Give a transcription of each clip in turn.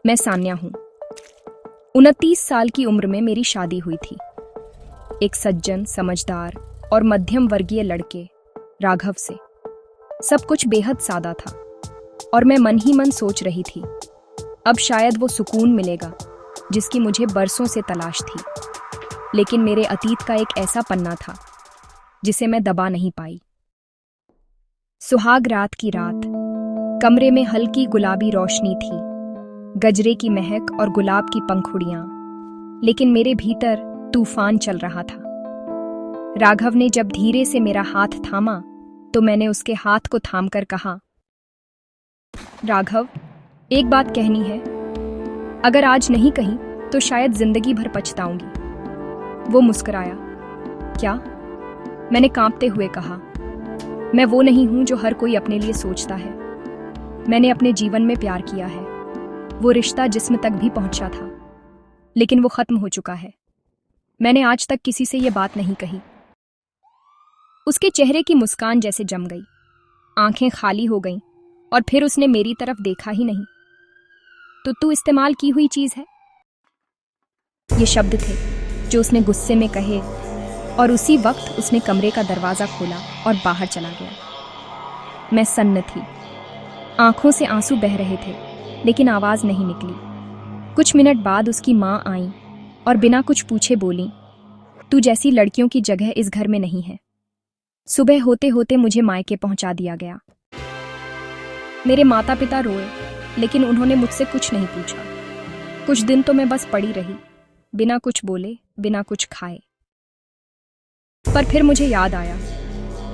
मैं सान्या हूँ। 29 साल की उम्र में मेरी शादी हुई थी एक सज्जन, समझदार और मध्यम वर्गीय लड़के राघव से। सब कुछ बेहद सादा था और मैं मन ही मन सोच रही थी, अब शायद वो सुकून मिलेगा जिसकी मुझे बरसों से तलाश थी। लेकिन मेरे अतीत का एक ऐसा पन्ना था जिसे मैं दबा नहीं पाई। सुहाग रात की रात, कमरे में हल्की गुलाबी रोशनी थी, गजरे की महक और गुलाब की पंखुड़ियां, लेकिन मेरे भीतर तूफान चल रहा था। राघव ने जब धीरे से मेरा हाथ थामा तो मैंने उसके हाथ को थामकर कहा, राघव, एक बात कहनी है। अगर आज नहीं कही तो शायद जिंदगी भर पछताऊंगी। वो मुस्कुराया। क्या? मैंने कांपते हुए कहा, मैं वो नहीं हूं जो हर कोई अपने लिए सोचता है। मैंने अपने जीवन में प्यार किया है, वो रिश्ता जिस्म तक भी पहुंचा था, लेकिन वो खत्म हो चुका है। मैंने आज तक किसी से ये बात नहीं कही। उसके चेहरे की मुस्कान जैसे जम गई, आंखें खाली हो गईं और फिर उसने मेरी तरफ देखा ही नहीं। तो तू इस्तेमाल की हुई चीज है? ये शब्द थे जो उसने गुस्से में कहे, और उसी वक्त उसने कमरे का दरवाजा खोला और बाहर चला गया। मैं सन्न थी, आंखों से आंसू बह रहे थे, लेकिन आवाज नहीं निकली। कुछ मिनट बाद उसकी माँ आई और बिना कुछ पूछे बोली, तू जैसी लड़कियों की जगह इस घर में नहीं है। सुबह होते होते मुझे मायके पहुंचा दिया गया। मेरे माता पिता रोए, लेकिन उन्होंने मुझसे कुछ नहीं पूछा। कुछ दिन तो मैं बस पड़ी रही, बिना कुछ बोले, बिना कुछ खाए। पर फिर मुझे याद आया,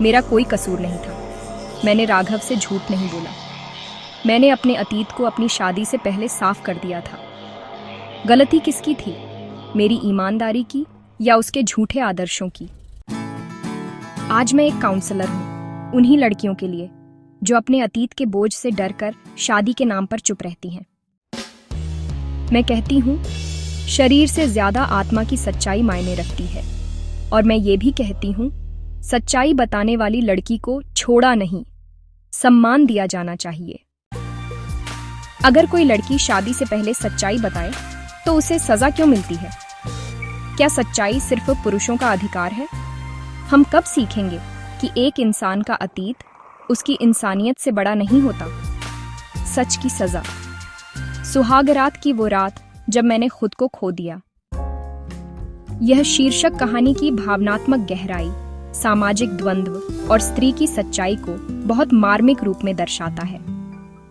मेरा कोई कसूर नहीं था। मैंने राघव से झूठ नहीं बोला। मैंने अपने अतीत को अपनी शादी से पहले साफ कर दिया था। गलती किसकी थी, मेरी ईमानदारी की या उसके झूठे आदर्शों की? आज मैं एक काउंसलर हूँ, उन्हीं लड़कियों के लिए जो अपने अतीत के बोझ से डरकर शादी के नाम पर चुप रहती हैं। मैं कहती हूँ, शरीर से ज्यादा आत्मा की सच्चाई मायने रखती है। और मैं ये भी कहती हूँ, सच्चाई बताने वाली लड़की को छोड़ा नहीं, सम्मान दिया जाना चाहिए। अगर कोई लड़की शादी से पहले सच्चाई बताए तो उसे सजा क्यों मिलती है? क्या सच्चाई सिर्फ पुरुषों का अधिकार है? हम कब सीखेंगे कि एक इंसान का अतीत उसकी इंसानियत से बड़ा नहीं होता? सच की सजा। सुहाग रात की वो रात जब मैंने खुद को खो दिया। यह शीर्षक कहानी की भावनात्मक गहराई, सामाजिक द्वंद्व और स्त्री की सच्चाई को बहुत मार्मिक रूप में दर्शाता है।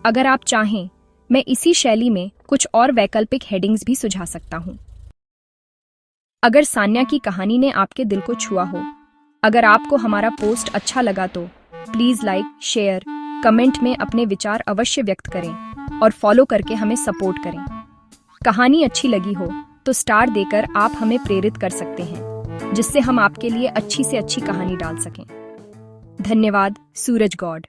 अगर आप चाहें, मैं इसी शैली में कुछ और वैकल्पिक हेडिंग्स भी सुझा सकता हूं। अगर सान्या की कहानी ने आपके दिल को छुआ हो, अगर आपको हमारा पोस्ट अच्छा लगा तो प्लीज लाइक, शेयर, कमेंट में अपने विचार अवश्य व्यक्त करें और फॉलो करके हमें सपोर्ट करें। कहानी अच्छी लगी हो तो स्टार देकर आप हमें प्रेरित कर सकते हैं, जिससे हम आपके लिए अच्छी से अच्छी कहानी डाल सकें। धन्यवाद। सूरज गॉड।